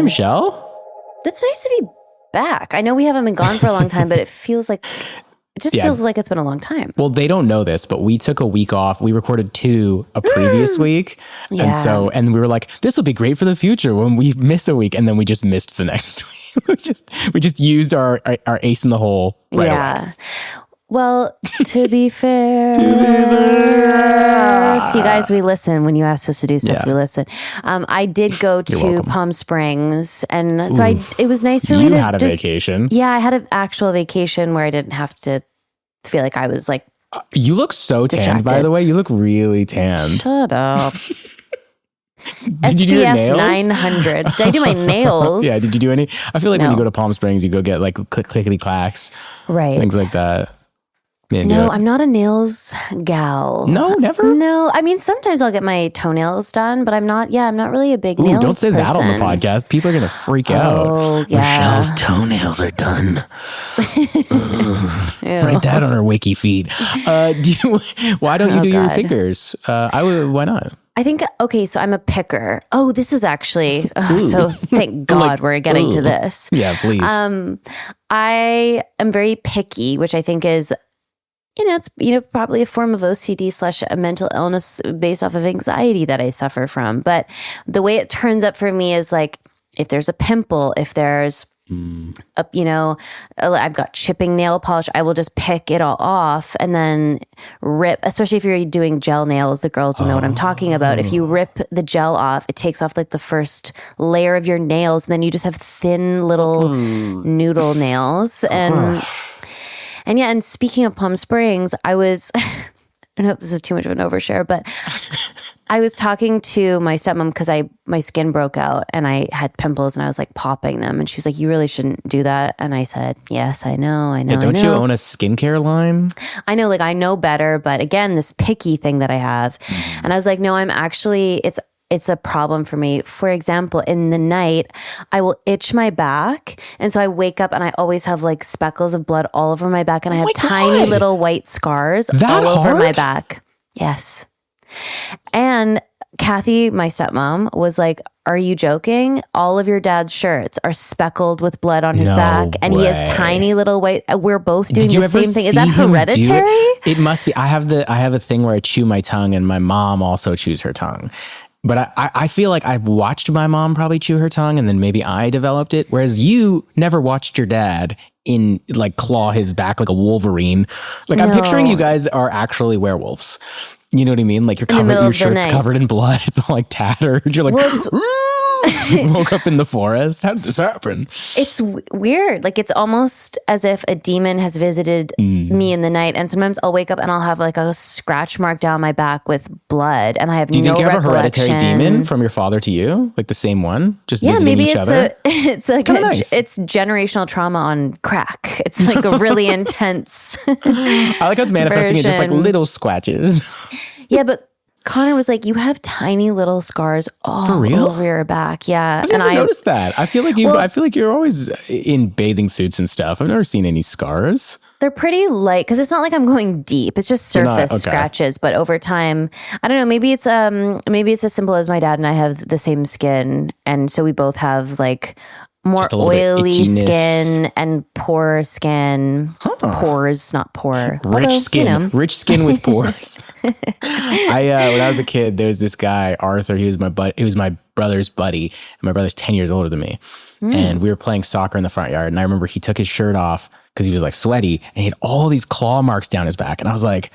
Michelle. That's nice to be back. I know we haven't been gone for a long time, but it feels like it's been a long time. Well, they don't know this, but we took a week off. We recorded 2 a previous week. Yeah. And we were like, this will be great for the future when we miss a week. And then we just missed the next week. we just used our ace in the hole right away. Well, to be fair. See, guys, we listen. When you ask us to do stuff, we listen. I did go to Palm Springs, and so it was nice for me to You had a vacation. Yeah, I had an actual vacation where I didn't have to feel like I was like you look so tanned, by the way. You look really tanned. Shut up. Did you do your nails? 900. Did I do my nails? Yeah, did you do any? I feel like when you go to Palm Springs, you go get like clickety clacks. Right. Things like that. No, I'm not a nails gal. No, never? No, I mean, sometimes I'll get my toenails done, but I'm not really a big nails don't say person. that on the podcast. People are going to freak out. Oh, yeah. Michelle's toenails are done. Write that on her wiki feed. Why don't you do your fingers? Why not? I think, so I'm a picker. Oh, this is actually, so thank God we're getting to this. Yeah, please. I am very picky, which I think is, it's, probably a form of OCD / a mental illness based off of anxiety that I suffer from. But the way it turns up for me is like, if there's a pimple, if there's, I've got chipping nail polish, I will just pick it all off and then rip, especially if you're doing gel nails, the girls will know what I'm talking about. If you rip the gel off, it takes off like the first layer of your nails, and then you just have thin little noodle nails. And speaking of Palm Springs, I was, I don't know if this is too much of an overshare, but I was talking to my stepmom because my skin broke out and I had pimples and I was like popping them. And she was like, you really shouldn't do that. And I said, yes, I know. Yeah, don't you own a skincare line? I know, I know better. But again, this picky thing that I have. And I was like, no, I'm actually, it's a problem for me. For example, in the night, I will itch my back. And so I wake up and I always have like speckles of blood all over my back. And I have tiny little white scars all over my back. Yes. And Kathy, my stepmom, was like, are you joking? All of your dad's shirts are speckled with blood on his back. And he has tiny little white, we're both doing the same thing. Is that hereditary? It must be. I have a thing where I chew my tongue, and my mom also chews her tongue. But I feel like I've watched my mom probably chew her tongue, and then maybe I developed it. Whereas you never watched your dad claw his back like a Wolverine. I'm picturing you guys are actually werewolves. You know what I mean? Like your shirt's covered in blood. It's all like tattered. You're like, woke up in the forest. How did this happen? It's weird. Like it's almost as if a demon has visited me in the night. And sometimes I'll wake up and I'll have like a scratch mark down my back with blood. And I have no recollection. Do you think you have a hereditary demon from your father to you? Like the same one? Just visiting maybe each other? It's nice. It's generational trauma on crack. It's like a really intense I like how it's manifesting in just like little scratches. Yeah, but Connor was like, you have tiny little scars all over your back. Yeah. I've never noticed that. I feel like you're always in bathing suits and stuff. I've never seen any scars. They're pretty light because it's not like I'm going deep. It's just surface scratches. But over time, I don't know, maybe it's as simple as my dad and I have the same skin. And so we both have like more oily skin and poor skin. Pores, not poor. Rich skin. Rich skin with pores. When I was a kid, there was this guy, Arthur. He was my brother's buddy. And my brother's 10 years older than me. And we were playing soccer in the front yard. And I remember he took his shirt off because he was like sweaty. And he had all these claw marks down his back. And I was like,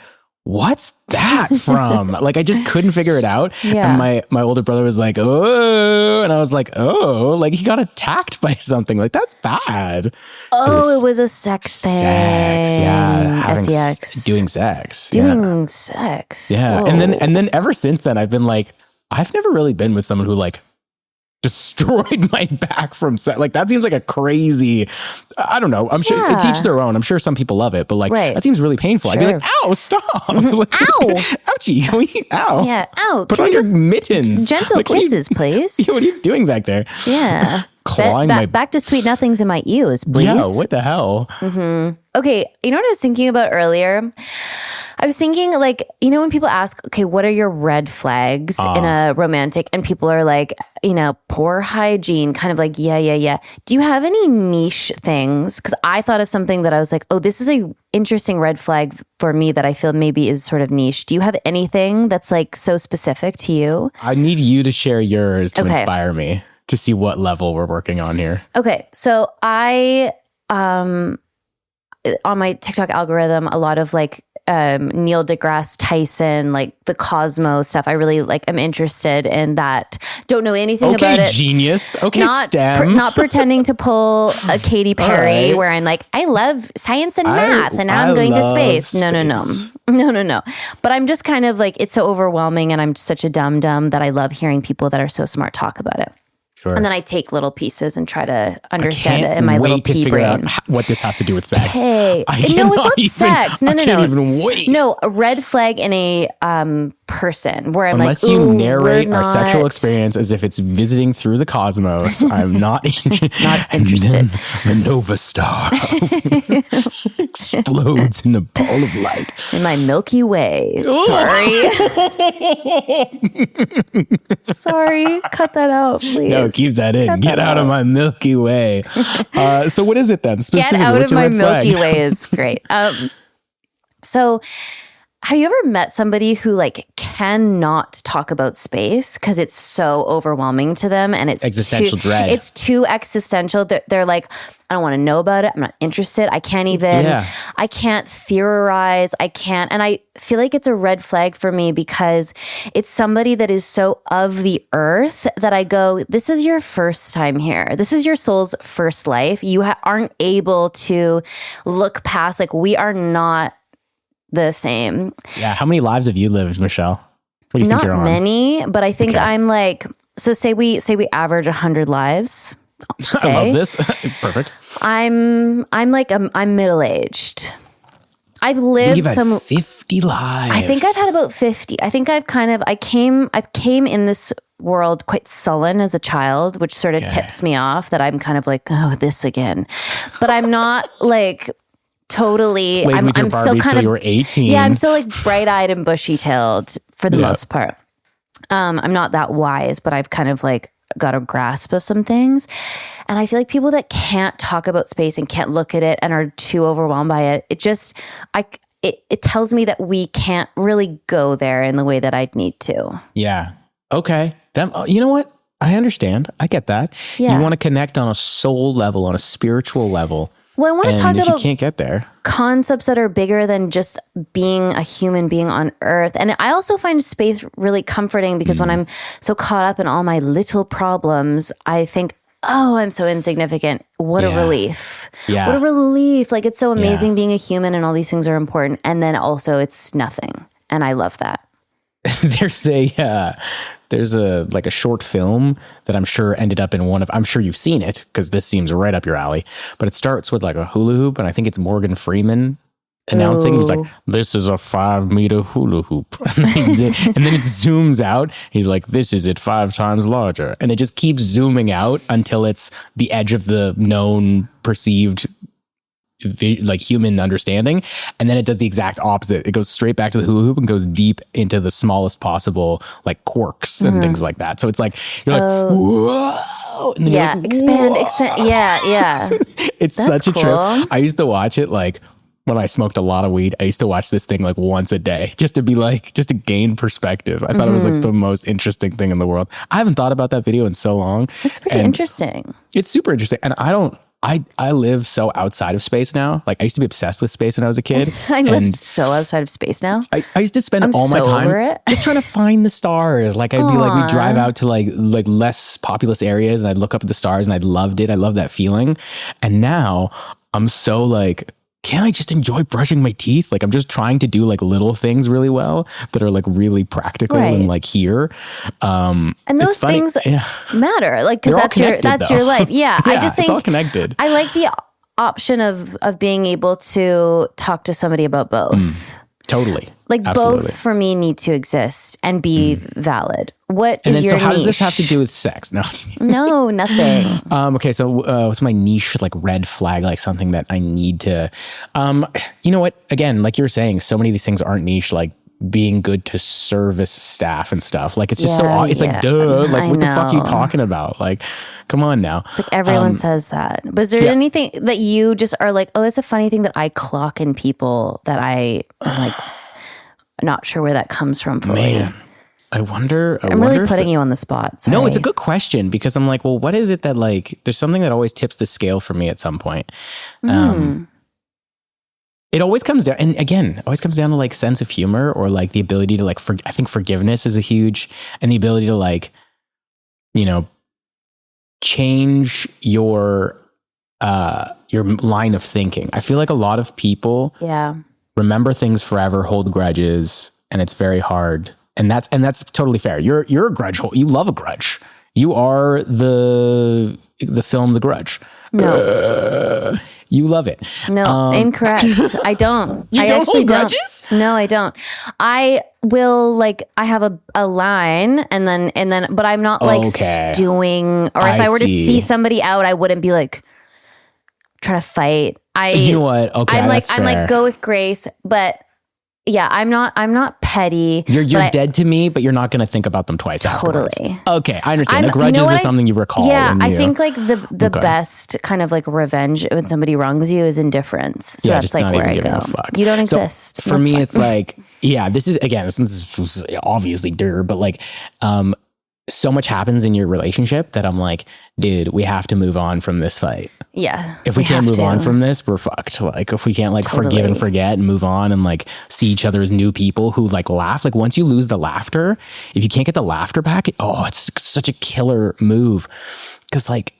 what's that from? Like, I just couldn't figure it out. Yeah. And my older brother was like, oh, and I was like, oh, like he got attacked by something. Like, that's bad. Oh, it was a sex thing. Sex, yeah. SEX. Doing sex. Doing sex. Yeah. Whoa. And then ever since then, I've been like, I've never really been with someone who like destroyed my back from sex. Like that seems like a crazy, I don't know. I'm sure they teach their own. I'm sure some people love it, but like that seems really painful. Sure. I'd be like, ow, stop. Like, ow. Ouchie. Can we, ow. Yeah. Ow. Put on your mittens. Gentle like, kisses, please. Yeah, what are you doing back there? Yeah. Clawing back to sweet nothings in my ears, please. Yeah, what the hell? Mm-hmm. Okay, you know what I was thinking about earlier? I was thinking, like, you know, when people ask, okay, what are your red flags in a romantic, and people are like, you know, poor hygiene, kind of like, yeah. Do you have any niche things? Because I thought of something that I was like, oh, this is a interesting red flag for me that I feel maybe is sort of niche. Do you have anything that's like so specific to you? I need you to share yours to inspire me to see what level we're working on here. Okay. So I, on my TikTok algorithm, a lot of like Neil deGrasse Tyson, like the Cosmos stuff. I really like, I'm interested in that. Don't know anything about it. Genius. Okay, not pretending to pull a Katy Perry where I'm like, I love science and math and now I'm going to space. No. But I'm just kind of like, it's so overwhelming and I'm such a dum-dum that I love hearing people that are so smart talk about it. Sure. And then I take little pieces and try to understand it in my little pea brain. Out what this has to do with sex. Hey, no, it's not sex. No. I can't even wait. No, a red flag in a person where I'm unless like, you narrate our sexual experience as if it's visiting through the cosmos, I'm not interested. The Nova Star explodes in a ball of light in my Milky Way. Sorry, cut that out, please. No, keep that in. Get out of my Milky Way. So what is it then? Get out of my Milky Way is great. So have you ever met somebody who like cannot talk about space because it's so overwhelming to them and it's existential dread. It's too existential. They're like, I don't want to know about it. I'm not interested. I can't even, I can't theorize. I can't. And I feel like it's a red flag for me because it's somebody that is so of the earth that I go, this is your first time here. This is your soul's first life. You aren't able to look past, like, we are not the same. Yeah. How many lives have you lived, Michelle? What do you think you're on? Not many, but I think I'm like, so say we average 100 lives. I love this. Perfect. I'm middle-aged. I've lived some 50 lives. I think I've had about 50. I think I came in this world quite sullen as a child, which sort of tips me off that I'm kind of like, oh, this again. But I'm not like totally. I'm still kind of. You were 18. Yeah, I'm still like bright-eyed and bushy-tailed for the most part. I'm not that wise, but I've kind of like got a grasp of some things. And I feel like people that can't talk about space and can't look at it and are too overwhelmed by it, it tells me that we can't really go there in the way that I'd need to. Yeah. Okay. You know what? I understand. I get that. Yeah. You want to connect on a soul level, on a spiritual level. Well, I want to talk about, you can't get there, concepts that are bigger than just being a human being on Earth. And I also find space really comforting because when I'm so caught up in all my little problems, I think, oh, I'm so insignificant. What a relief. Yeah. What a relief. Like, it's so amazing being a human and all these things are important. And then also it's nothing. And I love that. There's a short film that I'm sure ended up in I'm sure you've seen it because this seems right up your alley, but it starts with like a hula hoop and I think it's Morgan Freeman announcing. He's like, this is a 5-meter hula hoop. And then it zooms out. He's like, this is it 5 times larger. And it just keeps zooming out until it's the edge of the known perceived like human understanding, and then it does the exact opposite. It goes straight back to the hula hoop and goes deep into the smallest possible like quirks and things like that. So it's like you're like, whoa, and then like, expand. Yeah. It's That's such a cool. trip. I used to watch it like when I smoked a lot of weed. I used to watch this thing like once a day just to gain perspective. I thought it was like the most interesting thing in the world. I haven't thought about that video in so long. It's pretty interesting. It's super interesting, and I live so outside of space now. Like I used to be obsessed with space when I was a kid. I live so outside of space now. I used to spend all my time just trying to find the stars. Like I'd be like, we'd drive out to like less populous areas and I'd look up at the stars and I loved it. I love that feeling. And now I'm so like, can't I just enjoy brushing my teeth? Like I'm just trying to do like little things really well that are like really practical and like here. And those things matter, like because that's your life. Yeah, I just think it's all connected. I like the option of being able to talk to somebody about both. Totally. Like Absolutely. both for me need to exist and be valid. What And is then, your so how niche? does this have to do with sex? No. No, nothing. Okay, so what's my niche, like red flag, like something that I need to, you know what, again, like you were saying, so many of these things aren't niche, like being good to service staff and stuff. Like it's just it's like, duh, like what the fuck are you talking about? Like, come on now. It's like everyone says that. But is there anything that you just are like, oh, that's a funny thing that I clock in people that I'm like not sure where that comes from fully? Man, I wonder. I'm really putting you on the spot. Sorry. No, it's a good question because I'm like, well, what is it that like, there's something that always tips the scale for me at some point. It always comes down, and again, it always comes down to like sense of humor or like the ability to like, I think forgiveness is a huge, and the ability to like, you know, change your line of thinking. I feel like a lot of people remember things forever, hold grudges, and it's very hard. And that's totally fair. You're a grudge hole. You love a grudge. You are the film The Grudge. No. You love it. No, incorrect. I don't. You don't hold grudges? No, I don't. I will like, I have a line and then, but I'm not like stewing, or if I were to see somebody out, I wouldn't be like trying to fight. You know what? Okay. I'm like, go with grace, but yeah, I'm not petty. You're dead to me, but you're not going to think about them twice afterwards. Totally. Okay, I understand. The grudges is something you recall. Yeah, I think like the best kind of like revenge when somebody wrongs you is indifference. So that's like where I go. You don't exist. For me, it's like, this is, again, this is obviously but like, so much happens in your relationship that I'm like, dude, we have to move on from this fight. Yeah. If we can't move on from this, we're fucked. Like if we can't like forgive and forget and move on and like see each other as new people who like laugh, like once you lose the laughter, if you can't get the laughter back, it's such a killer move. Cause like,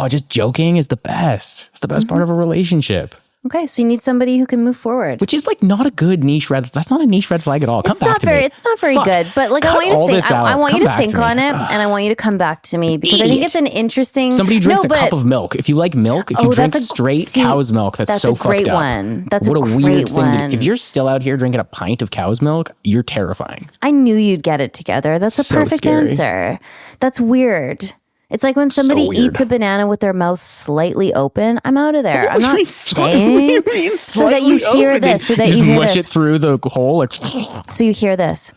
just joking is the best. It's the best part of a relationship. Okay, so you need somebody who can move forward. Which is like not a good niche red. That's not a niche red flag at all. It's not very good. But like, I want you to think. I want you to think on it, and I want you to come back to me because I think it's an interesting. Somebody drinks a cup of milk. If you like milk, if you drink straight cow's milk, that's so fucked up. That's a great one. That's what a weird thing. If you're still out here drinking a pint of cow's milk, you're terrifying. I knew you'd get it together. That's a perfect answer. That's weird. It's like when somebody eats a banana with their mouth slightly open. I'm out of there. I'm not staying. So that you hear this. So that you hear mush it through the hole. Like, so you hear this.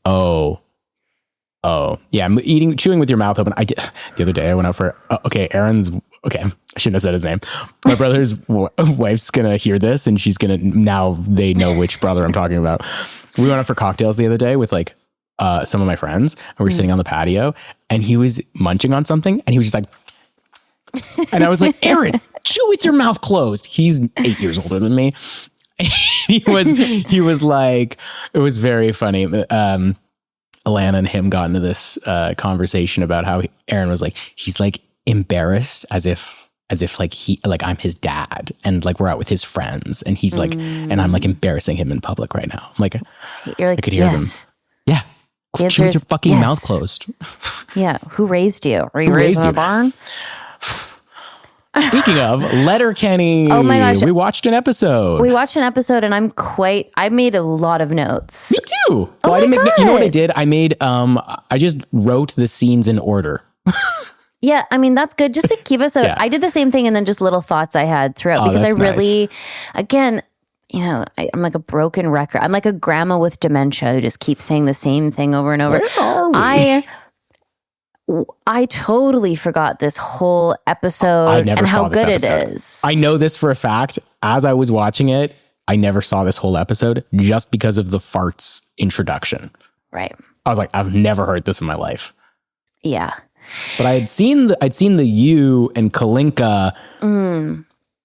Oh, yeah. Chewing with your mouth open. I did the other day. I went out for. Aaron's. Okay, I shouldn't have said his name. My brother's wife's gonna hear this, and she's gonna. Now they know which brother I'm talking about. We went out for cocktails the other day with like. Some of my friends, and we're sitting on the patio, and he was munching on something, and he was just like, and I was like, Aaron, chew with your mouth closed. He's 8 years older than me. he was like, it was very funny. Alana and him got into this conversation about how Aaron was like, he's like embarrassed as if like I'm his dad and like we're out with his friends, and he's like, and I'm like embarrassing him in public right now. I'm like, you're like, I could hear them. Yeah. Chew with your fucking mouth closed. Yeah. Who raised you? Were you raised in a barn? Speaking of, Letterkenny. Oh my gosh. We watched an episode. And I made a lot of notes. Me too. Well, I didn't make, you know what I did? I made, I just wrote the scenes in order. Yeah, I mean, that's good. Just to give us I did the same thing and then just little thoughts I had throughout because I really, again, you know, I'm like a broken record. I'm like a grandma with dementia who just keeps saying the same thing over and over. Where are we? I totally forgot this whole episode and how good it is. I know this for a fact. As I was watching it, I never saw this whole episode just because of the farts introduction. Right. I was like, I've never heard this in my life. Yeah. But I'd seen the you and Kalinka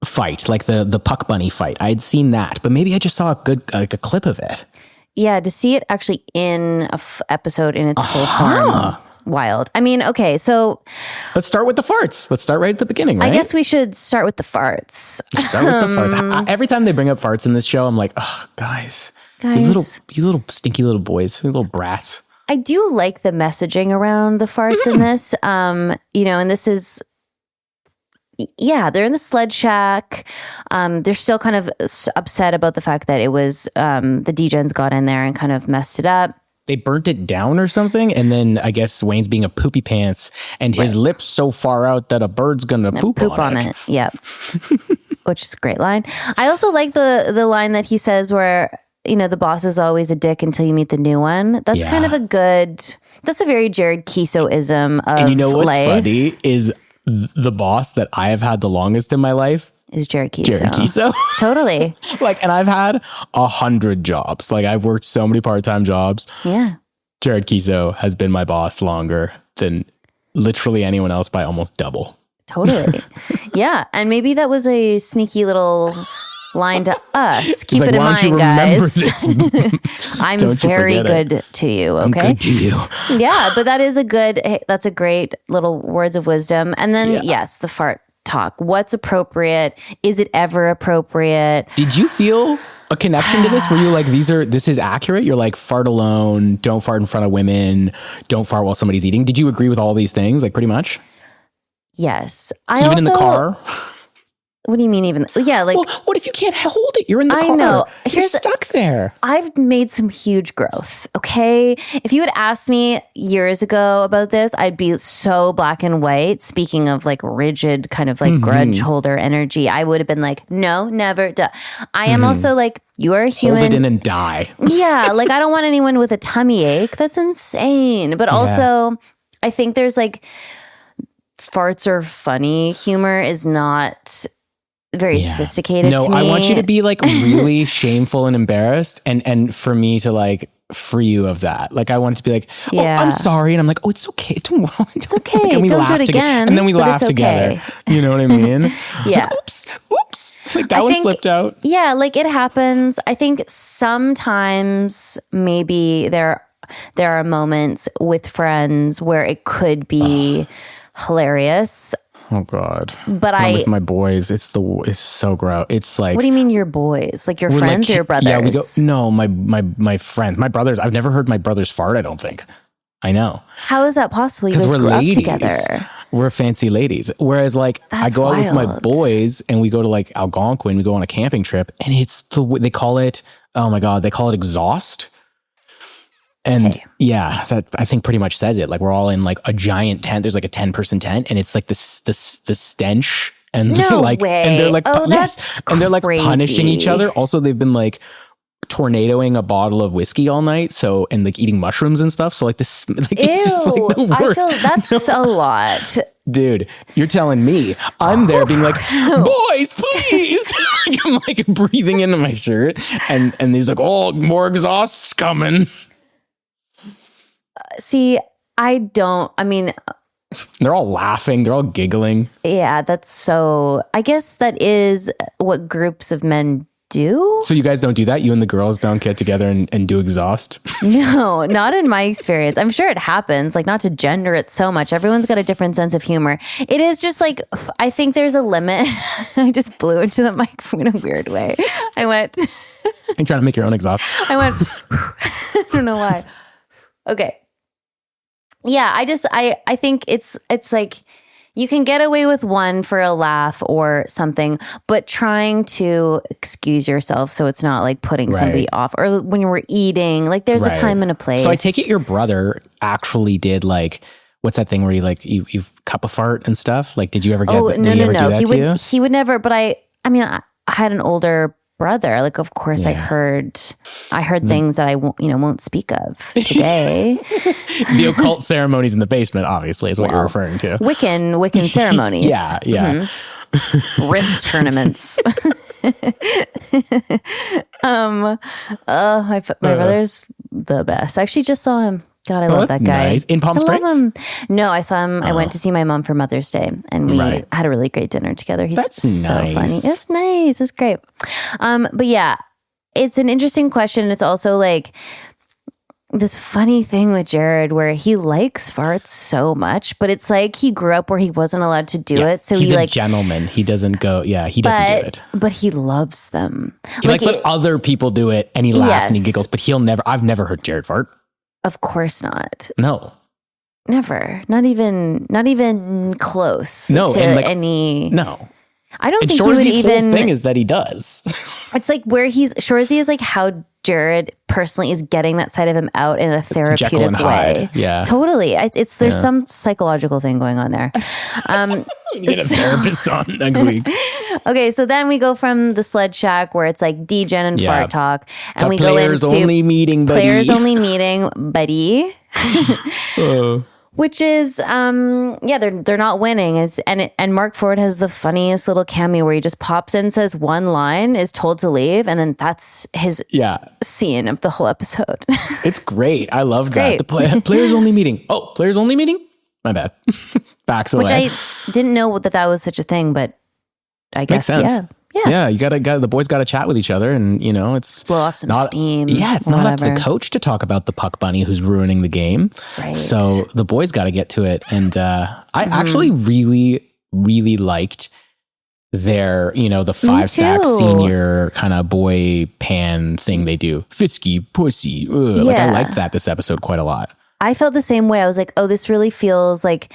fight, like the Puck Bunny fight. I had seen that, but maybe I just saw a clip of it. Yeah, to see it actually in a episode in its full form. Wild. I mean, okay, so let's start with the farts. Let's start right at the beginning, right? I guess we should start with the farts. Start with the farts. Every time they bring up farts in this show, I'm like, oh, guys. You little stinky little boys, you little brats. I do like the messaging around the farts in this. You know, and this is Yeah, they're in the sled shack. They're still kind of upset about the fact that it was the Degens got in there and kind of messed it up. They burnt it down or something, and then I guess Wayne's being a poopy pants, and his lips so far out that a bird's gonna poop on it. Yep. Which is a great line. I also like the line that he says where, the boss is always a dick until you meet the new one. That's kind of that's a very Jared Kiso-ism of And you know what's life. funny is the boss that I have had the longest in my life is Jared Kiso. Jared Kiso. Totally. And I've had 100 jobs. I've worked so many part-time jobs. Yeah. Jared Kiso has been my boss longer than literally anyone else by almost double. Totally. Yeah. And maybe that was a sneaky little line to us. Keep it in mind, guys. I'm very good to you. Okay. I'm good to you. Yeah. But that's a great little words of wisdom. And then, yes, the fart talk. What's appropriate? Is it ever appropriate? Did you feel a connection to this? Were you like, this is accurate? You're like, fart alone, don't fart in front of women, don't fart while somebody's eating. Did you agree with all these things? Pretty much? Yes. Even in the car? What do you mean even? Yeah, well, what if you can't hold it? You're in the car. I know. You're stuck there. I've made some huge growth, okay? If you had asked me years ago about this, I'd be so black and white. Speaking of rigid kind of grudge holder energy, I would have been like, no, never. Duh. I am also you are a human. Hold it in and die. Yeah, I don't want anyone with a tummy ache. That's insane. But also, I think there's farts are funny. Humor is not very sophisticated to me. I want you to be really shameful and embarrassed and for me to free you of that. I want it to be I'm sorry. And I'm like, oh, it's okay. It's okay. And we Don't laugh do it again. And then we laugh together. You know what I mean? Yeah. Oops. That one slipped out. Yeah. It happens. I think sometimes maybe there are moments with friends where it could be hilarious. Oh God! But with my boys, it's so gross. It's what do you mean your boys? Your friends or your brothers? Yeah, we go. No, my friends, my brothers. I've never heard my brothers fart. I don't think. I know. How is that possible? You guys we're grew ladies. up together. We're fancy ladies. Whereas I go out with my boys and we go to Algonquin. We go on a camping trip, and it's they call it. Oh my God! They call it exhaust. And that I think pretty much says it. We're all in a giant tent. There's a 10-person tent, and it's the stench. And no they're way. And they're that's and they're crazy. Punishing each other. Also, they've been tornadoing a bottle of whiskey all night. So and eating mushrooms and stuff. So this it's just the worst. I feel that's a lot. Dude, you're telling me I'm there being boys, please. I'm breathing into my shirt, and he's oh, more exhaust's coming. See, they're all laughing. They're all giggling. Yeah, I guess that is what groups of men do. So you guys don't do that? You and the girls don't get together and do exhaust? No, not in my experience. I'm sure it happens, not to gender it so much. Everyone's got a different sense of humor. It is just I think there's a limit. I just blew into the microphone in a weird way. I went. You're trying to make your own exhaust. I went. I don't know why. Okay. Yeah, I think it's you can get away with one for a laugh or something, but trying to excuse yourself so it's not putting somebody off, or when you were eating, there's a time and a place. So I take it your brother actually did what's that thing where you cup a fart and stuff? Did you ever get? Oh, no. You? He would never. But I had an older brother. Of course, I heard things that I won't speak of today. The occult ceremonies in the basement, obviously, is what you're referring to. Wiccan ceremonies. Yeah. Mm-hmm. Rifts tournaments. My brother's the best. I actually just saw him. God, I love that guy. Nice. In Palm Springs? No, I saw him. I went to see my mom for Mother's Day, and we had a really great dinner together. He's so funny. It's nice. It's great. But yeah, it's an interesting question. It's also this funny thing with Jared where he likes farts so much, but it's he grew up where he wasn't allowed to do it. So he's a gentleman. He doesn't go. Yeah, he doesn't do it. But he loves them. He likes when other people do it, and he laughs and he giggles. But I've never heard Jared fart. Of course not. No. Never. Not even close. No, to and like, any. No. I don't And think he would Shorzy's even. whole thing is that he does. It's like where Shorzy is like how Jared personally is getting that side of him out in a therapeutic Jekyll and way. Hyde. Yeah. Totally. There's some psychological thing going on there. We get a therapist on next week. Okay, so then we go from the sled shack where it's like Degen and fart talk, and we go into players only meeting, buddy. Players only meeting, buddy. Which is, they're not winning. And Mark Ford has the funniest little cameo where he just pops in, says one line, is told to leave, and then that's his scene of the whole episode. It's great. I love that. Great. The players only meeting. Oh, players only meeting? My bad. Backs away. Which I didn't know that was such a thing, but I guess, Makes sense. Yeah, you gotta the boys gotta chat with each other, and it's blow off some steam. Yeah, it's not up to the coach to talk about the puck bunny who's ruining the game. Right. So the boys got to get to it, and I actually really, really liked their the 5-stack senior kind of boy pan thing they do. Fisky pussy. Ugh. Like I liked that this episode quite a lot. I felt the same way. I was like, oh, this really feels like.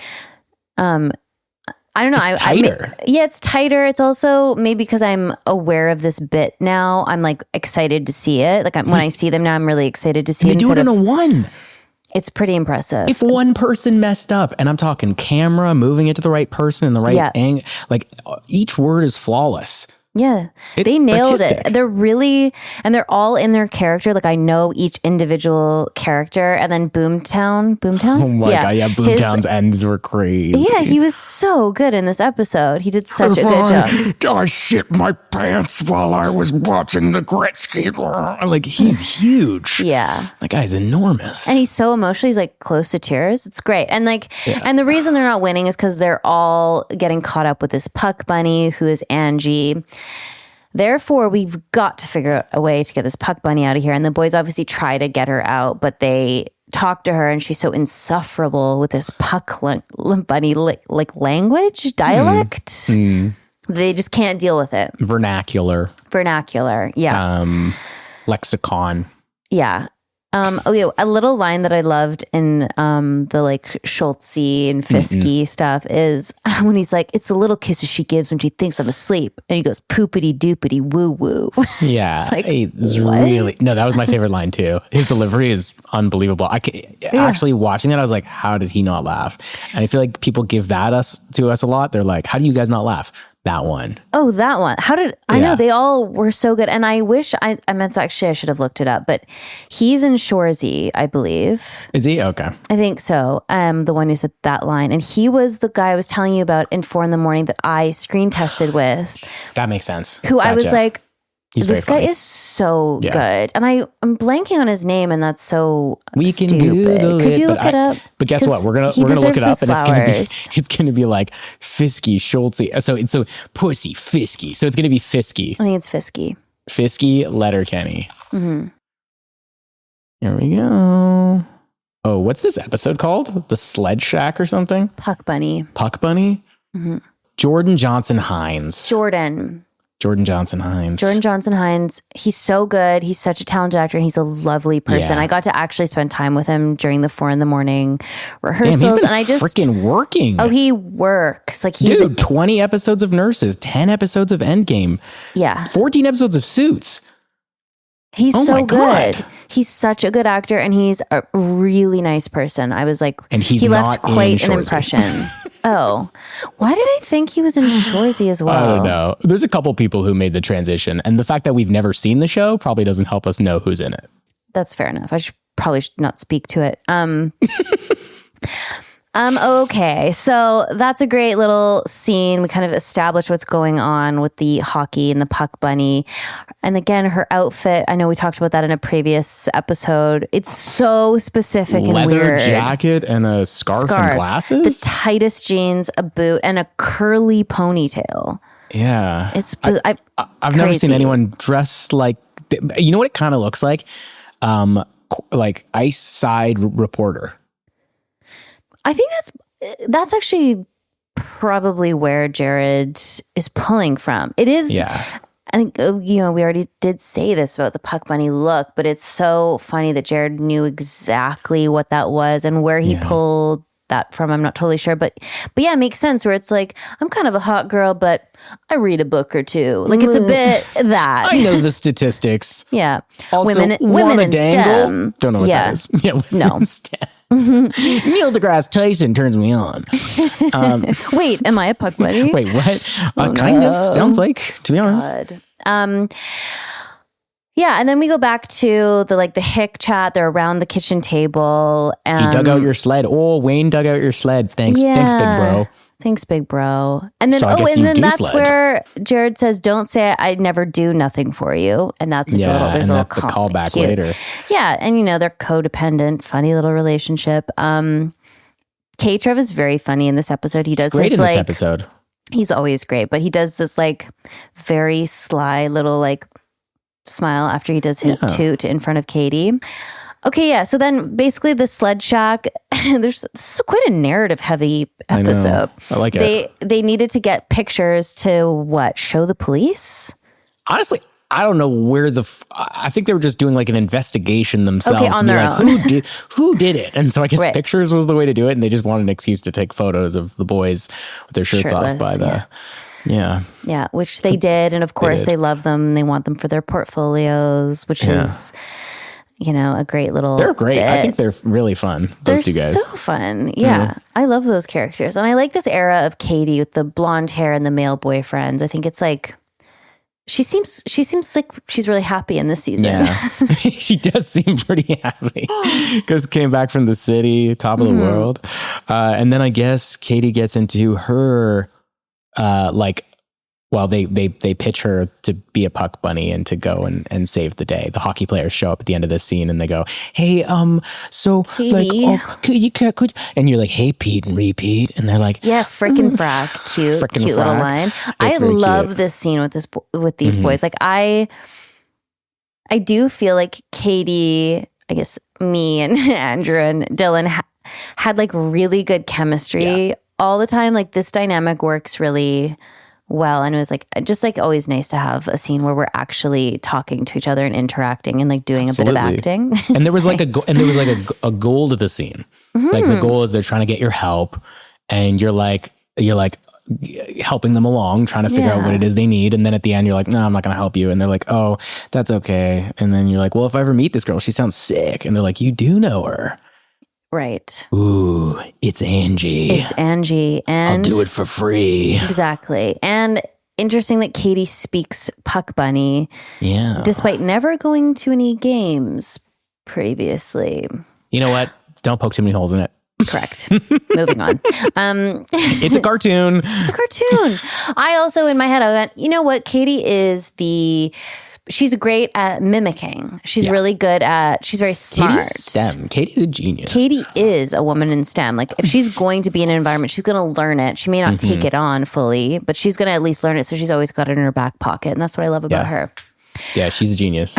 I don't know. It's tighter. It's tighter. It's also maybe because I'm aware of this bit now. I'm like excited to see it. Like when I see them now, I'm really excited to see it. They do it in a one. It's pretty impressive. If one person messed up, and I'm talking camera, moving it to the right person in the right angle, like each word is flawless. Yeah, they nailed it. They're really, and they're all in their character. Like I know each individual character, and then Boomtown. Oh my God, yeah, Boomtown's ends were crazy. Yeah, he was so good in this episode. He did such a good job. I shit my pants while I was watching the Gretzky. Like he's huge. Yeah, that guy's enormous, and he's so emotional. He's like close to tears. It's great, and and the reason they're not winning is because they're all getting caught up with this puck bunny who is Angie. Therefore, we've got to figure out a way to get this puck bunny out of here. And the boys obviously try to get her out, but they talk to her and she's so insufferable with this puck bunny like language, dialect. They just can't deal with it. Vernacular, yeah. Lexicon. Yeah. A little line that I loved in the like Schultzy and Fisky stuff is when he's like, it's the little kisses she gives when she thinks I'm asleep. And he goes, poopity doopity woo woo. Yeah. It's really, no, that was my favorite line too. His delivery is unbelievable. Actually watching that, I was like, how did he not laugh? And I feel like people give that to us a lot. They're like, how do you guys not laugh? That one. Oh, that one. I know they all were so good. And I wish I meant to actually, I should have looked it up, but he's in Shorzy, I believe. Is he? Okay. I think so. The one who said that line. And he was the guy I was telling you about in 4 a.m. that I screen tested with. That makes sense. Who gotcha. I was like, this guy is so good. And I'm blanking on his name, and that's so stupid. Could you look it up? But guess what? We're gonna look it up, and it's gonna be like Fisky Schultzy. So it's so pussy Fisky. So it's gonna be Fisky. I think it's Fisky. Fisky Letterkenny. Mm-hmm. Here we go. Oh, what's this episode called? The Sled Shack or something? Puck Bunny. Mm-hmm. Jordan Johnson Hines. Jordan Johnson Hines. He's so good. He's such a talented actor, and he's a lovely person. I got to actually spend time with him during the 4 a.m. rehearsals. Damn, he's been and I just freaking working. Oh, he works. Like he's 20 episodes of Nurses, 10 episodes of Endgame. Yeah. 14 episodes of Suits. He's so good. God. He's such a good actor, and he's a really nice person. I was like, and he left quite an impression. Oh, why did I think he was in Shorzy as well? I don't know. There's a couple people who made the transition, and the fact that we've never seen the show probably doesn't help us know who's in it. That's fair enough. I probably should not speak to it. Okay, so that's a great little scene. We kind of established what's going on with the hockey and the puck bunny. And again, her outfit, I know we talked about that in a previous episode. It's so specific and weird. Leather jacket and a scarf and glasses? The tightest jeans, a boot, and a curly ponytail. Yeah. I've never seen anyone dressed like, you know what it kind of looks like? Like Ice Side reporter. I think that's actually probably where Jared is pulling from. It is. Yeah. I think, we already did say this about the puck bunny look, but it's so funny that Jared knew exactly what that was and where he pulled that from. I'm not totally sure, but yeah, it makes sense where it's like, I'm kind of a hot girl, but I read a book or two. Like it's a bit that. I know the statistics. Yeah. Also, women wanna in dangle? STEM. Don't know what that is. Yeah, women in STEM. Neil deGrasse Tyson turns me on. Wait, am I a puck buddy? Wait, what? Kind of. Sounds like, to be honest. Yeah, and then we go back to the Hick chat. They're around the kitchen table. He dug out your sled. Oh, Wayne dug out your sled. Thanks, thanks, big bro. Thanks, big bro. And then, So I guess and you then do that's sled. where Jared says, "Don't say I'd never do nothing for you." And that's like there's a little the callback later. Yeah, and they're codependent, funny little relationship. K-Trev is very funny in this episode. He does It's great this in this episode. He's always great, but he does this very sly little smile after he does his toot in front of Katy. Okay, yeah. So then basically the sled shack, this is quite a narrative heavy episode. I like it. They needed to get pictures to show the police? Honestly, I don't know where I think they were just doing an investigation themselves. Okay, on their own. Who did it? And so I guess Right. pictures was the way to do it. And they just wanted an excuse to take photos of the boys with their shirts off by the... Yeah. Yeah, which they did. And of course they love them. They want them for their portfolios, which is, a great little They're great. bit. I think they're really fun, those two guys. They're so fun. Yeah. I love those characters. And I like this era of Katy with the blonde hair and the male boyfriends. I think it's she seems like she's really happy in this season. Yeah. She does seem pretty happy because came back from the city, top of the world. And then I guess Katy gets into her they pitch her to be a puck bunny and to go and save the day. The hockey players show up at the end of this scene and they go, "Hey, so Katy. could," and you're like, "Hey, Pete and repeat," and they're like, Yeah, frickin' frack, cute little line. I love this scene with these boys. I do feel like Katy, I guess me and Andrew and Dylan had really good chemistry all the time. This dynamic works really well, and it was just always nice to have a scene where we're actually talking to each other and interacting and doing a bit of acting. And there was a goal to the scene. The goal is they're trying to get your help, and you're helping them along, trying to figure out what it is they need. And then at the end, you're like, "No, I'm not going to help you." And they're like, "Oh, that's okay." And then you're like, "Well, if I ever meet this girl, she sounds sick." And they're like, "You do know her." Right. Ooh, it's Angie. And I'll do it for free. Exactly. And interesting that Katy speaks puck bunny. Yeah. Despite never going to any games previously. You know what? Don't poke too many holes in it. Correct. Moving on. It's a cartoon. It's a cartoon. I also, in my head, I went, you know what? Katy she's great at mimicking. She's really good she's very smart. Katy's STEM. Katy's a genius. Katy is a woman in STEM. If she's going to be in an environment, she's going to learn it. She may not take it on fully, but she's going to at least learn it. So she's always got it in her back pocket. And that's what I love about her. Yeah, she's a genius.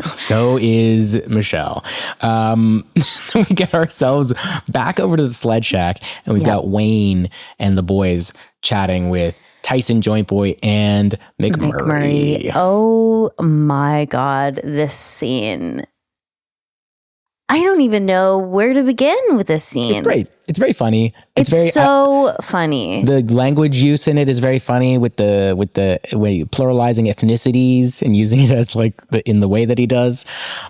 So is Michelle. We get ourselves back over to the sled shack, and we've got Wayne and the boys chatting with Tyson, Joint Boy, and McMurray. Oh my God, this scene. I don't even know where to begin with this scene. It's great. It's very funny. It's very so funny. The language use in it is very funny with the way pluralizing ethnicities and using it as in the way that he does.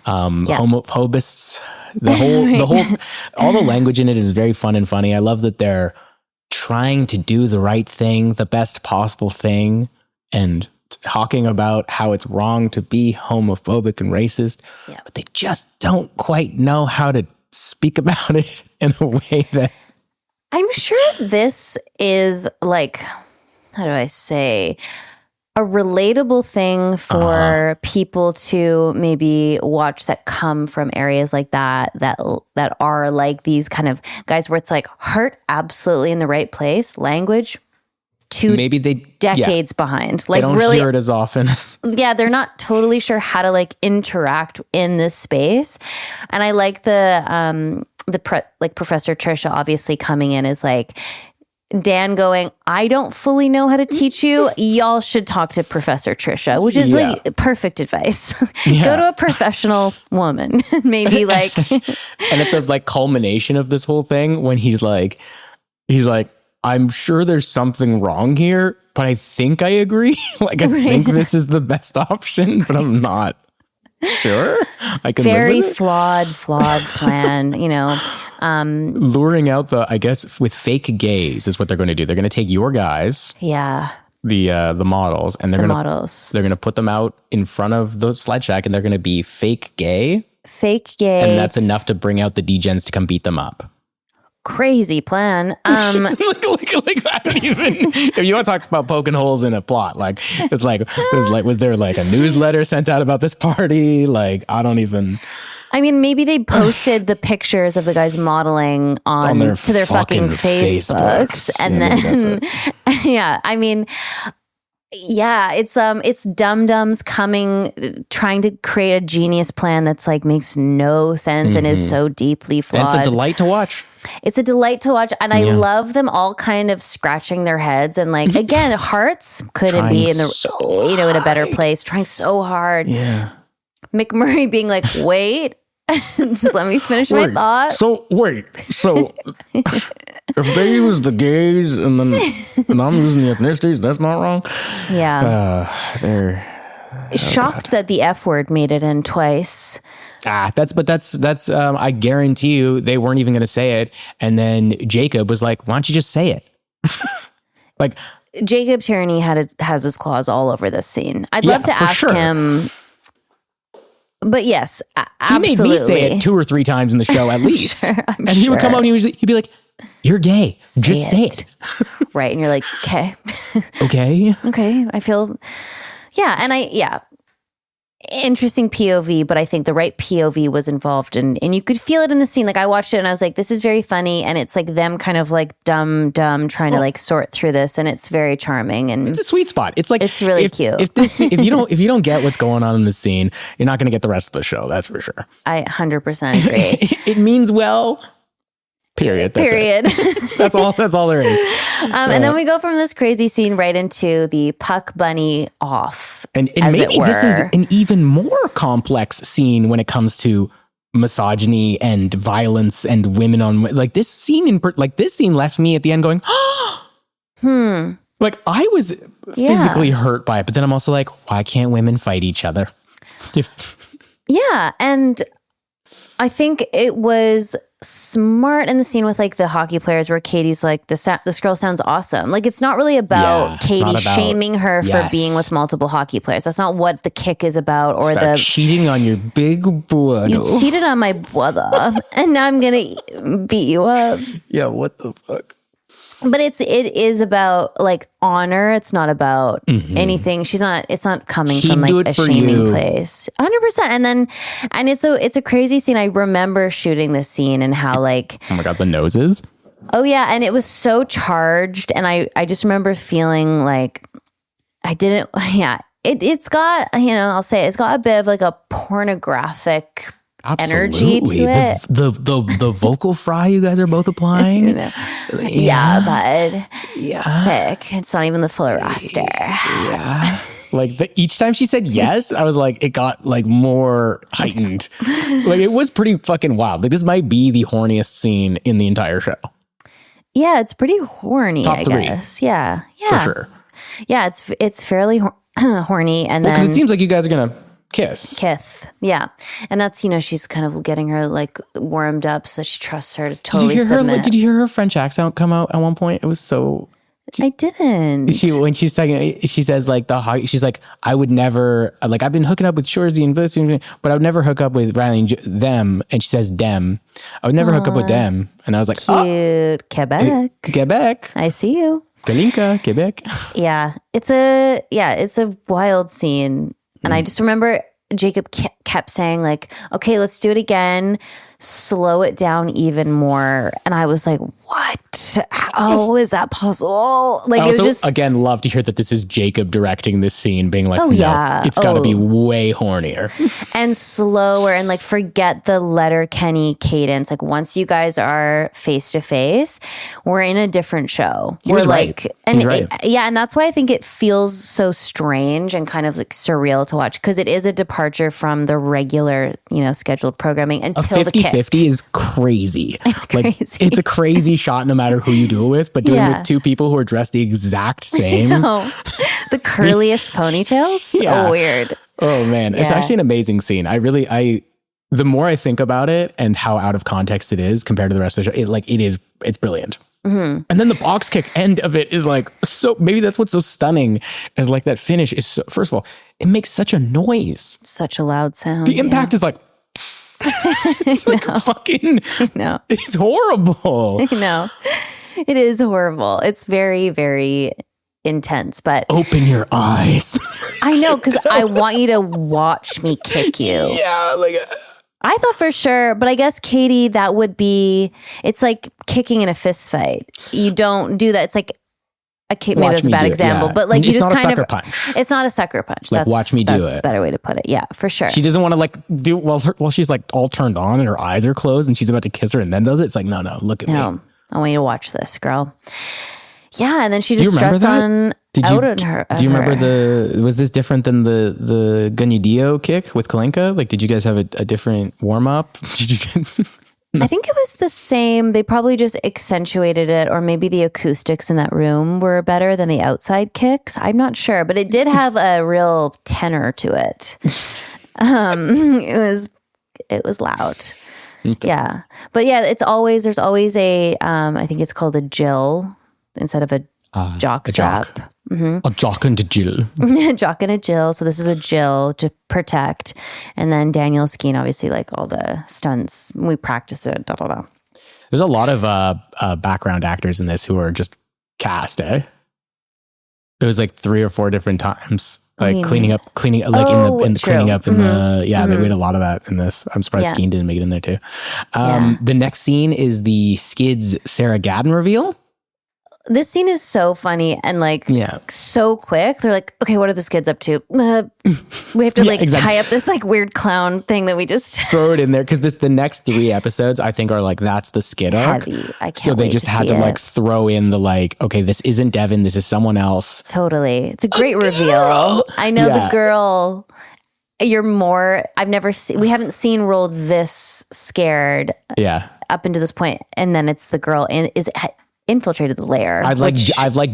Homophobist. The whole all the language in it is very fun and funny. I love that they're trying to do the right thing, the best possible thing, and talking about how it's wrong to be homophobic and racist, but they just don't quite know how to speak about it in a way that... I'm sure this is how do I say, a relatable thing for people to maybe watch that come from areas like that are these kind of guys where it's heart absolutely in the right place, language maybe decades behind. They don't really hear it as often. they're not totally sure how to interact in this space. And I like Professor Trisha obviously coming in as Dan going, I don't fully know how to teach you. Y'all should talk to Professor Trisha, which is like perfect advice. Go to a professional woman. Maybe like. And at the like culmination of this whole thing, when he's like, I'm sure there's something wrong here, but I think I agree. Like, I think this is the best option, but I'm not sure. I can very live with it. flawed plan, you know. Luring out I guess with fake gays is what they're going to do. They're going to take your guys, the models, and they're going to put them out in front of the sled shack, and they're going to be fake gay, and that's enough to bring out the Degens to come beat them up. Crazy plan. like, I don't even. If you want to talk about poking holes in a plot, like it's like was there like a newsletter sent out about this party? Like I don't even. I mean, maybe they posted the pictures of the guys modeling on their fucking Facebooks, and then I mean. Yeah, it's dum-dums trying to create a genius plan that's like makes no sense and is so deeply flawed. And it's a delight to watch. It's a delight to watch, and I love them all kind of scratching their heads and like again, hearts couldn't be in in a better place, trying so hard. Yeah, McMurray being like, wait. Just let me finish my thought. So if they use the gays and I'm using the ethnicities, that's not wrong. Yeah. They're shocked that the F word made it in twice. That's I guarantee you they weren't even going to say it. And then Jacob was like, why don't you just say it? Like Jacob Tierney has his claws all over this scene. I'd love to ask him. But yes, absolutely. He made me say it 2 or 3 times in the show at least. And he would come out and he'd be like, you're gay. Just say it. Right. And you're like, okay. Okay. I feel, interesting POV, but I think the right POV was involved and you could feel it in the scene. Like I watched it and I was like, this is very funny. And it's like them kind of like dumb trying to like sort through this. And it's very charming. And it's a sweet spot. It's like, it's really cute. If you don't get what's going on in the scene, you're not going to get the rest of the show. That's for sure. I 100% agree. It means well. Period. That's all there is. And then we go from this crazy scene right into the Puck Bunny off. And maybe this is an even more complex scene when it comes to misogyny and violence and women on like this scene left me at the end going, Like I was physically hurt by it, but then I'm also like, why can't women fight each other? Yeah, and I think it was smart in the scene with like the hockey players where Katy's like, this girl sounds awesome. Like it's not really about Katy shaming her for being with multiple hockey players. That's not what the kick is about. Or the cheating on your big brother. You cheated on my brother and now I'm gonna beat you up. Yeah, what the fuck? But it is about like honor. It's not about anything. It's not coming from like a shaming place. 100%. And it's a crazy scene. I remember shooting this scene and how like, oh my God, the noses. Oh yeah. And it was so charged. And I just remember feeling like it's got, I'll say it's got a bit of like a pornographic energy to it. The vocal fry you guys are both applying. Yeah, bud. Yeah. Sick. It's not even the full roster. Yeah. Like each time she said yes, I was like, it got like more heightened. Like it was pretty fucking wild. Like this might be the horniest scene in the entire show. Yeah, it's pretty horny, Top 3. guess. Yeah. For sure. Yeah, it's fairly horny. And then because it seems like you guys are going to kiss. Yeah. And that's, she's kind of getting her like warmed up so that she trusts her to totally submit. Did you hear her French accent come out at one point? It was so... I didn't. When she's saying, she says like she's like, I would never, like I've been hooking up with Shorzy and this, but I would never hook up with Riley and them. And she says them. I would never hook up with them. And I was like, cute. Quebec. I see you. Galinka, Quebec. Yeah. It's a wild scene. And I just remember Jacob kept saying like, okay, let's do it again. Slow it down even more. And I was like, what? How is that possible? Like, I it was also, just, again, love to hear that this is Jacob directing this scene, being like, Oh, no, yeah. it's got to be way hornier. and slower, and like forget the Letterkenny cadence. Like, once you guys are face to face, we're in a different show. He was we're right. like, and He's right. yeah, and that's why I think it feels so strange and kind of like surreal to watch, because it is a departure from the regular, scheduled programming until the kick. 50-50 is crazy. It's crazy. It's a crazy shot no matter who you do it with, but doing it with two people who are dressed the exact same. The curliest ponytails? So weird. Oh man, it's actually an amazing scene. The more I think about it and how out of context it is compared to the rest of the show, it's brilliant. Mm-hmm. And then the box kick end of it is like, so maybe that's what's so stunning is like that finish is so, first of all, it makes such a noise. Such a loud sound. The impact is like, it's like fucking, no, it's horrible. No, it is horrible. It's very, very intense, but open your eyes. I know, because I want you to watch me kick you. Yeah, like I thought for sure, but I guess Katy, it's like kicking in a fist fight. You don't do that. It's like maybe that's a bad example, but like you just kind of punch. It's not a sucker punch. Like, watch me do it. That's a better way to put it. Yeah, for sure. She doesn't want to like do while she's like all turned on and her eyes are closed and she's about to kiss her and then does it. It's like, no, look at me. I want you to watch this, girl. Yeah, and then she just struts on out on her. Do you remember was this different than the Gunyadio kick with Kalinka? Like, did you guys have a different warm up? Did you guys? I think it was the same. They probably just accentuated it, or maybe the acoustics in that room were better than the outside kicks. I'm not sure, but it did have a real tenor to it. It was loud. Okay. Yeah. But yeah, there's always a, I think it's called a Jill instead of a jock strap. Mm-hmm. A jock and a Jill. Jock and a Jill. So this is a Jill to protect. And then Daniel Skeen, obviously, like all the stunts. We practice it. There's a lot of background actors in this who are just cast, eh? It was like 3 or 4 different times. Like cleaning up, cleaning up in the, they made a lot of that in this. I'm surprised Skeen didn't make it in there too. The next scene is the Skids Sarah Gadden reveal. This scene is so funny and like so quick. They're like, okay, what are the Skids up to? We have to tie up this like weird clown thing that we just throw it in there because the next 3 episodes I think are like that's the Skid arc. So they just had to like throw in the like, okay, this isn't Devin, this is someone else. Totally, it's a great reveal. I know the girl. You're more. We haven't seen Roll this scared. Yeah. Up until this point, and then it's the girl infiltrated the lair. I've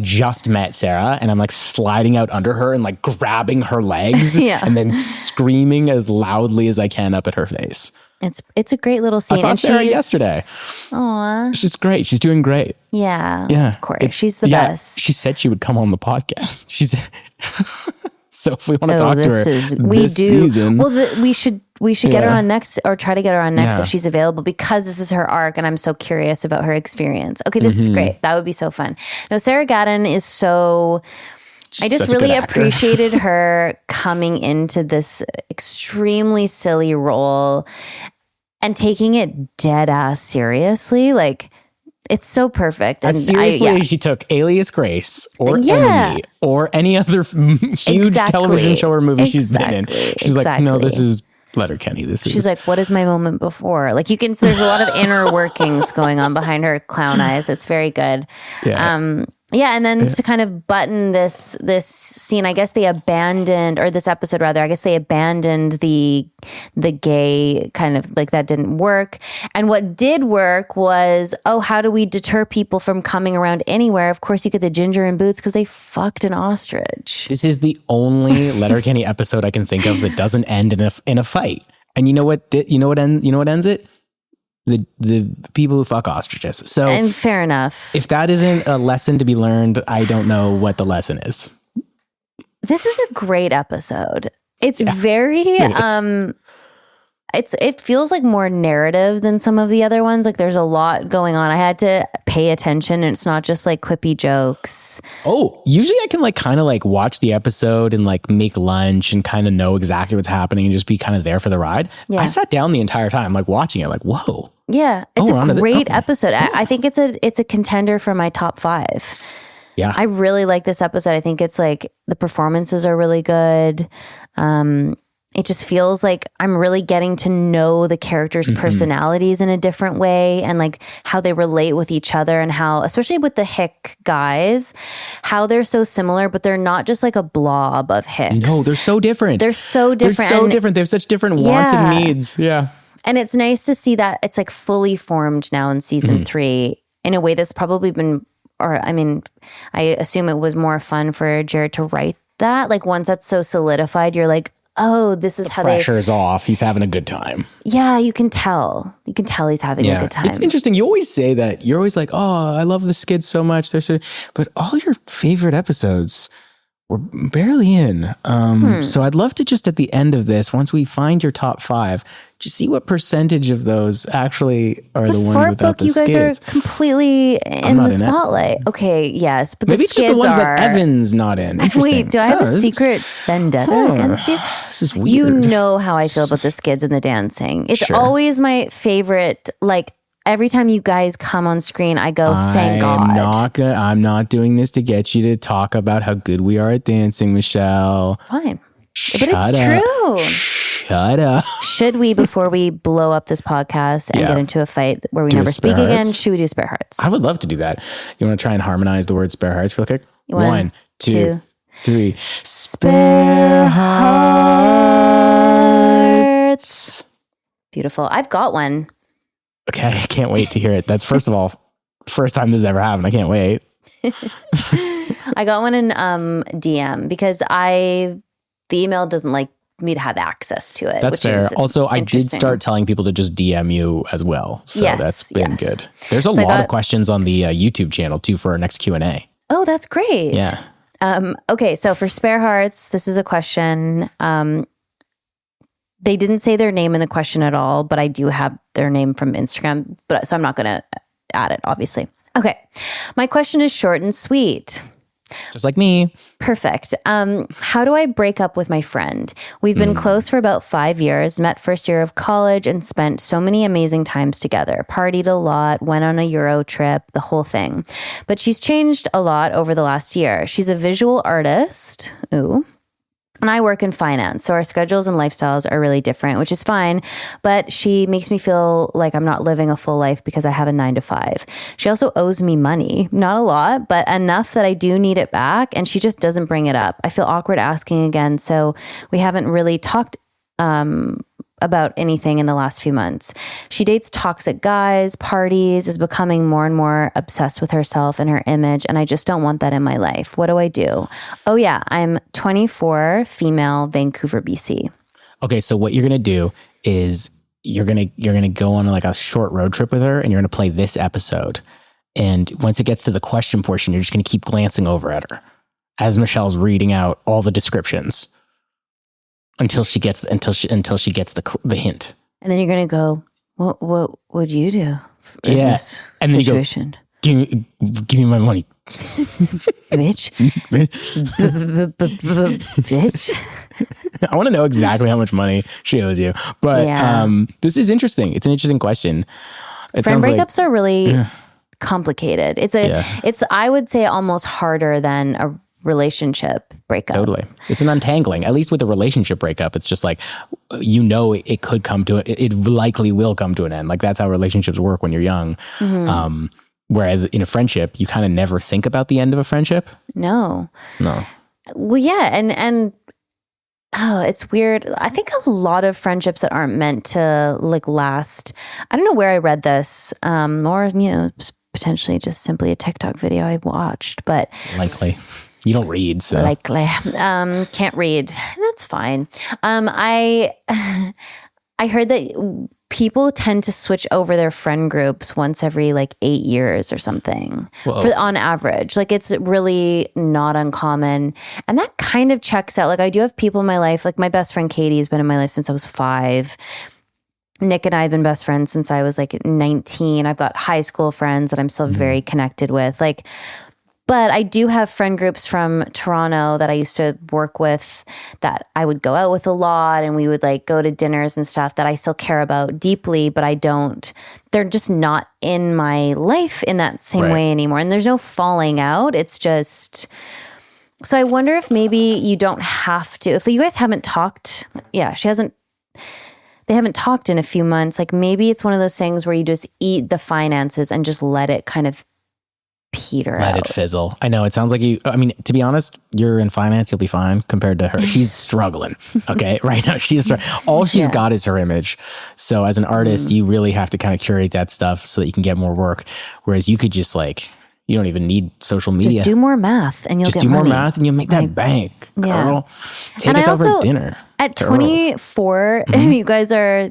just met Sarah and I'm like sliding out under her and like grabbing her legs and then screaming as loudly as I can up at her face. It's a great little scene. I saw Sarah yesterday. Aw. She's great. She's doing great. Yeah. Of course. She's the best. She said she would come on the podcast. So if we want to talk to her this season. Well, we should get her on next, or try to get her on next if she's available, because this is her arc and I'm so curious about her experience. Okay, this is great. That would be so fun. No, Sarah Gadden is so... I just really appreciated her coming into this extremely silly role and taking it dead ass seriously. Like, it's so perfect. And seriously, she took Alias Grace or Enemy or any other huge television show or movie she's been in. She's like, no, this is Letterkenny. She's like, what is my moment before? Like, there's a lot of inner workings going on behind her clown eyes. It's very good. Yeah. And then to kind of button this scene, I guess they abandoned, or this episode rather, I guess they abandoned the gay kind of, like, that didn't work. And what did work was, how do we deter people from coming around anywhere? Of course, you get the Ginger and Boots because they fucked an ostrich. This is the only Letterkenny episode I can think of that doesn't end in a fight. And you know what ends it? The people who fuck ostriches. So, and fair enough. If that isn't a lesson to be learned, I don't know what the lesson is. This is a great episode. It's very it feels like more narrative than some of the other ones. Like there's a lot going on. I had to pay attention, and it's not just like quippy jokes. Oh, usually I can like kind of like watch the episode and like make lunch and kind of know exactly what's happening and just be kind of there for the ride. I sat down the entire time like watching it like, whoa. Yeah, it's a great episode. I think it's a contender for my top 5. Yeah. I really like this episode. I think it's like the performances are really good. It just feels like I'm really getting to know the characters' personalities in a different way, and like how they relate with each other, and how, especially with the Hick guys, how they're so similar, but they're not just like a blob of Hicks. No, they're so different. They're so different. They're so different. They have such different wants and needs. Yeah. And it's nice to see that it's like fully formed now in season 3 in a way that's probably been, or I mean, I assume it was more fun for Jared to write that. Like once that's so solidified, you're like, oh, this is how pressure's off. He's having a good time. Yeah, you can tell. You can tell he's having a good time. It's interesting. You always say that. You're always like, oh, I love the Skids so much. They're so, but all your favorite episodes were barely in. So I'd love to just at the end of this, once we find your top 5, just see what percentage of those actually are the ones without the Skids. You guys are completely in the spotlight. Okay, yes, but maybe the it's just the ones that Evan's not in. Wait, do I have a secret vendetta against you? This is weird. You know how I feel about the Skids and the dancing. It's always my favorite. Like every time you guys come on screen, I go, thank God. I'm not doing this to get you to talk about how good we are at dancing, Michelle. It's fine. But it's true. Shut up. Should we, before we blow up this podcast and get into a fight where we never speak again, should we do Spare Hearts? I would love to do that. You want to try and harmonize the word Spare Hearts real quick? 1, 2, 3. Spare Hearts. Beautiful. I've got one. Okay, I can't wait to hear it. That's first of all, first time this has ever happened. I can't wait. I got one in DM because the email doesn't like me to have access to it. That's fair. Also, I did start telling people to just DM you as well. So that's been good. There's a lot of questions on the YouTube channel too for our next Q&A. Oh, that's great. Yeah. Okay, so for Spare Hearts, this is a question. They didn't say their name in the question at all, but I do have their name from Instagram. So I'm not going to add it, obviously. Okay. My question is short and sweet. Just like me. Perfect. How do I break up with my friend? We've been close for about 5 years, met first year of college, and spent so many amazing times together. Partied a lot, went on a Euro trip, the whole thing. But she's changed a lot over the last year. She's a visual artist. Ooh. And I work in finance, so our schedules and lifestyles are really different, which is fine. But she makes me feel like I'm not living a full life because I have a 9 to 5. She also owes me money, not a lot, but enough that I do need it back. And she just doesn't bring it up. I feel awkward asking again, so we haven't really talked about anything in the last few months. She dates toxic guys, parties, is becoming more and more obsessed with herself and her image, and I just don't want that in my life. What do I do? Oh yeah, I'm 24, female, Vancouver, BC. Okay, so what you're gonna do is you're gonna go on like a short road trip with her, and you're gonna play this episode. And once it gets to the question portion, you're just gonna keep glancing over at her as Michelle's reading out all the descriptions. Until she gets the hint, and then you're gonna go, what would you do in this and situation? Then you go, give me my money, bitch. Bitch. I want to know exactly how much money she owes you, but this is interesting. It's an interesting question. Friend breakups are really complicated. It's I would say almost harder than a relationship breakup. Totally. It's an untangling. At least with a relationship breakup, it's just like, it could come to it likely will come to an end. Like that's how relationships work when you're young. Mm-hmm. Whereas in a friendship, you kind of never think about the end of a friendship. No. Well, yeah. And it's weird. I think a lot of friendships that aren't meant to like last. I don't know where I read this, or, potentially just simply a TikTok video I watched, but likely. You don't read, so likely. Can't read. That's fine. I heard that people tend to switch over their friend groups once every like 8 years or something. On average. Like it's really not uncommon, and that kind of checks out. Like I do have people in my life. Like my best friend Katy has been in my life since I was 5. Nick and I have been best friends since I was like 19. I've got high school friends that I'm still very connected with. Like, but I do have friend groups from Toronto that I used to work with that I would go out with a lot, and we would like go to dinners and stuff that I still care about deeply, but they're just not in my life in that same way anymore. And there's no falling out. It's just, so I wonder if maybe you don't have to, if you guys haven't talked, they haven't talked in a few months. Like maybe it's one of those things where you just eat the finances and just let it kind of peter out. Let it fizzle. I know it sounds like I mean, to be honest, you're in finance, you'll be fine compared to her. She's struggling. Okay. Right now all she's got is her image. So as an artist, you really have to kind of curate that stuff so that you can get more work. Whereas you could just like, you don't even need social media. Just do more math and you'll get money. Just do more math and you'll make that bank. Yeah. Girl. Take us out for dinner. At 24, you guys are,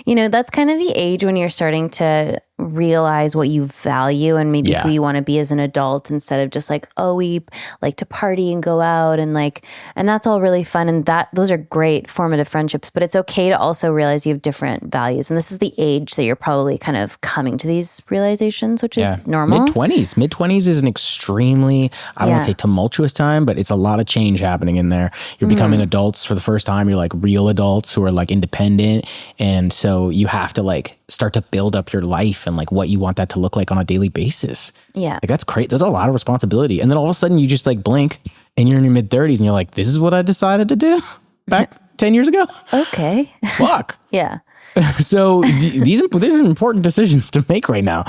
that's kind of the age when you're starting to realize what you value and maybe who you want to be as an adult, instead of just like, oh, we like to party and go out and that's all really fun. And those are great formative friendships, but it's okay to also realize you have different values. And this is the age that you're probably kind of coming to these realizations, which is normal. Mid-20s is an extremely, I don't want to say tumultuous time, but it's a lot of change happening in there. You're becoming adults for the first time. You're like real adults who are like independent. And so you have to like start to build up your life and like what you want that to look like on a daily basis. Yeah. Like that's great. There's a lot of responsibility. And then all of a sudden you just like blink and you're in your mid 30s and you're like, this is what I decided to do back 10 years ago. Okay. Fuck. Yeah. So these are important decisions to make right now.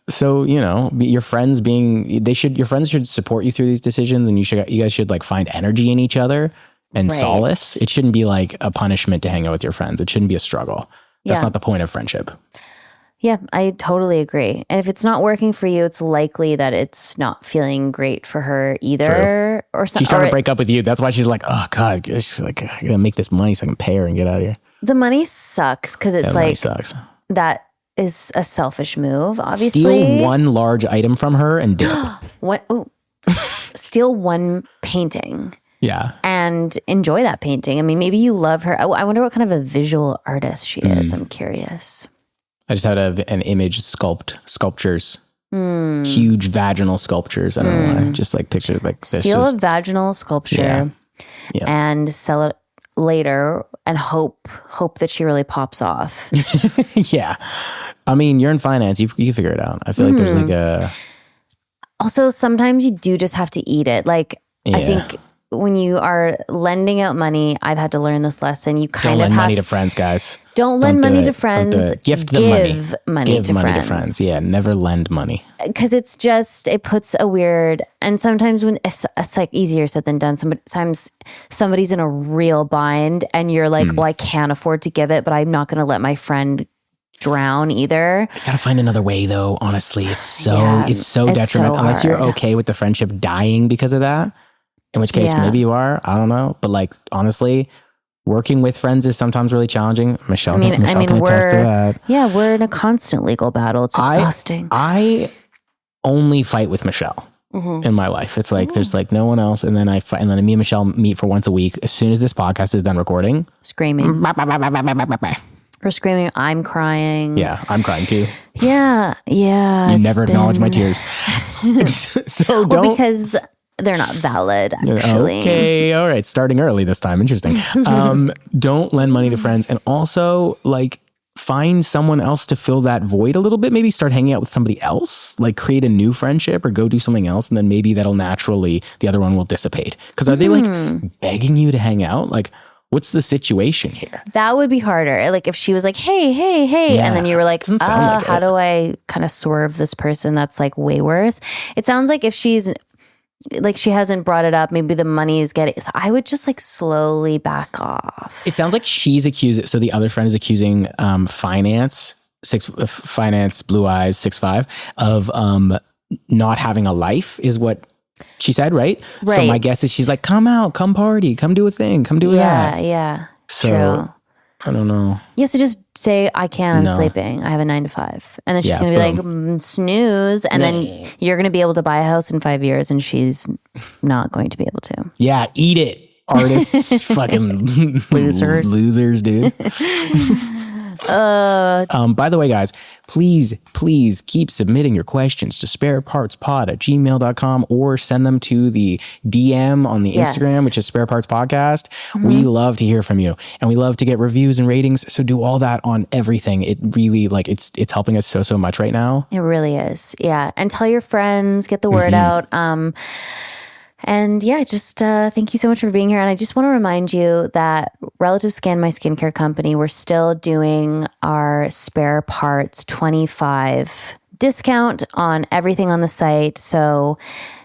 So, your friends your friends should support you through these decisions, and you guys should like find energy in each other and solace. It shouldn't be like a punishment to hang out with your friends. It shouldn't be a struggle. That's not the point of friendship. Yeah, I totally agree. And if it's not working for you, it's likely that it's not feeling great for her either. True. Or something. She's trying to break up with you. That's why she's like, oh God, she's like, I gotta make this money so I can pay her and get out of here. The money sucks because it's like, that is a selfish move, obviously. Steal one large item from her and dip. Steal one painting. Yeah. And enjoy that painting. I mean, maybe you love her. I wonder what kind of a visual artist she is. I'm curious. I just had an image sculptures. Huge vaginal sculptures. I don't know why. Just like pictures like this. Steal a vaginal sculpture and sell it later and hope that she really pops off. Yeah. I mean, you're in finance. You can figure it out. I feel like there's like a... Also, sometimes you do just have to eat it. Like, I think... when you are lending out money, I've had to learn this lesson. You kind don't of lend money to friends, guys. Don't lend money to friends. Give money to friends. Yeah, never lend money. Because it puts a weird, and sometimes when it's like easier said than done. Sometimes somebody's in a real bind and you're like, well, I can't afford to give it, but I'm not going to let my friend drown either. You gotta find another way though. Honestly, it's so detrimental. Unless you're okay with the friendship dying because of that. In which case, maybe you are. I don't know. But like, honestly, working with friends is sometimes really challenging. Michelle can attest to that. Yeah, we're in a constant legal battle. It's exhausting. I only fight with Michelle in my life. It's like, there's like no one else. And then I fight, and then me and Michelle meet for once a week. As soon as this podcast is done recording. Screaming. We're screaming. I'm crying. Yeah, I'm crying too. Yeah. You never acknowledge my tears. So don't. Because... they're not valid, actually. Okay, all right. Starting early this time. Interesting. Don't lend money to friends. And also, like, find someone else to fill that void a little bit. Maybe start hanging out with somebody else. Like, create a new friendship or go do something else. And then maybe that'll naturally, the other one will dissipate. Because are they, like, begging you to hang out? Like, what's the situation here? That would be harder. Like, if she was like, hey. Yeah. And then you were like, how do I kind of swerve this person that's, like, way worse? It sounds like if she's... like she hasn't brought it up, maybe the money is getting, so I would just like slowly back off. It sounds like she's accusing, so the other friend is accusing finance blue eyes 6'5" of not having a life is what she said, right? So my guess is she's like, come out, come party, come do a thing, come do that. Yeah. So true. I don't know. Yeah, so just say, I'm sleeping. I have a 9 to 5. And then she's going to be like, snooze. And then you're going to be able to buy a house in 5 years and she's not going to be able to. Yeah, eat it. artists, fucking losers, dude. By the way, guys, please keep submitting your questions to sparepartspod@gmail.com or send them to the DM on the Instagram, which is Spare Parts Podcast. We love to hear from you, and we love to get reviews and ratings. So do all that on everything. It really, like, it's helping us so much right now. It really is. Yeah. And tell your friends, get the word out. And yeah, just thank you so much for being here. And I just want to remind you that Relative Skin, my skincare company, we're still doing our Spare Parts 25 discount on everything on the site. So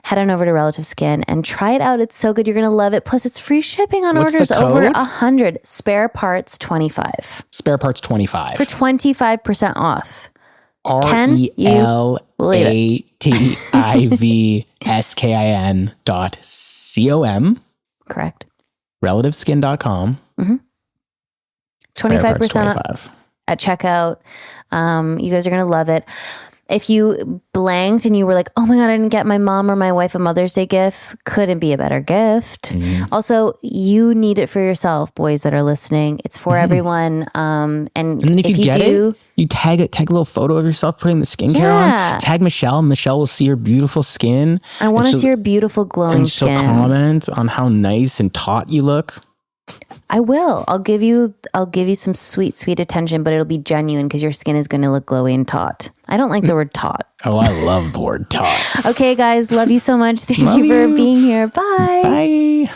head on over to Relative Skin and try it out. It's so good. You're going to love it. Plus, it's free shipping on orders over 100. Spare Parts 25. Spare Parts 25. For 25% off. RELATIVSKIN.com. Correct. Relativeskin.com. 25% off at checkout. You guys are going to love it. If you blanked and you were like, oh my God, I didn't get my mom or my wife a Mother's Day gift, couldn't be a better gift. Also, you need it for yourself, boys that are listening. It's for everyone. And then if you get it, you tag a little photo of yourself putting the skincare on. Tag Michelle. Michelle will see your beautiful skin. I want to see your beautiful glowing skin. And she'll comment on how nice and taut you look. I will. I'll give you some sweet attention, but it'll be genuine because your skin is going to look glowy and taut. I don't like the word taut. Oh, I love the word taut. Okay, guys. Love you so much. Thank you for being here. Bye. Bye.